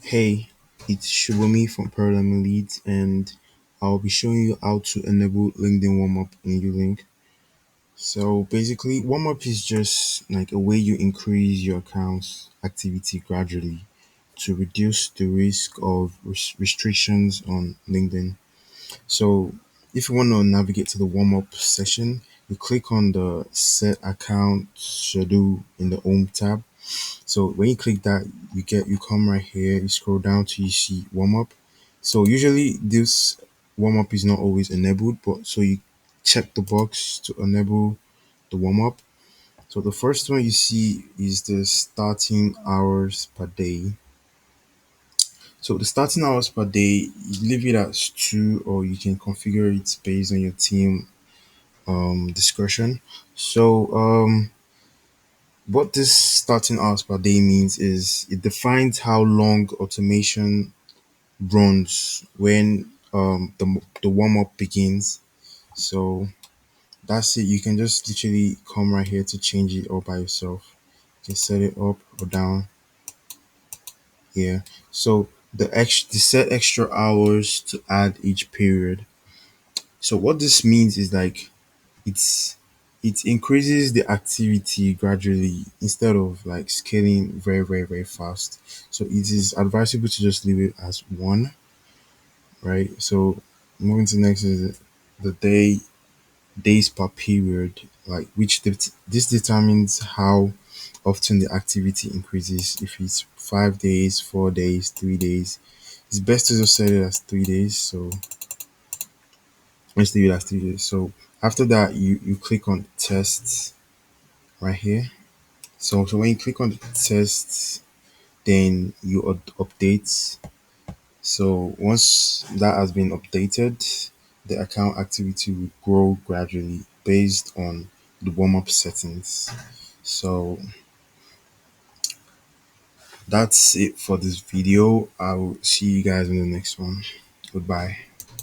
Hey, it's Shubami from Parallel Leads, and I'll be showing you how to enable LinkedIn warm up in Ulink. So basically, warm up is just like a way you increase your account's activity gradually to reduce the risk of restrictions on LinkedIn. So if you want to navigate to the warm up session, you click on the set account schedule in the home tab. So when you click that, you come right here, you scroll down to you see warm up. So usually this warm up is not always enabled, but so you check the box to enable the warm up. So the first one you see is the starting hours per day. So the starting hours per day, you leave it as two, or you can configure it based on your team discretion. So what this starting hours per day means is it defines how long automation runs when the warm up begins. So that's it. You can just literally come right here to change it all by yourself. You can set it up or down here. So the set extra hours to add each period. So what this means is like it's it increases the activity gradually instead of like scaling very fast. So it is advisable to just leave it as one, right? So moving to next is the days per period, like this determines how often the activity increases. If it's 5 days, 4 days, 3 days, it's best to just set it as 3 days. So let's leave it as 3 days. So after that, you click on tests right here. So when you click on the tests, then you update. So once that has been updated, the account activity will grow gradually based on the warm up settings. So that's it for this video. I'll see you guys in the next one. Goodbye.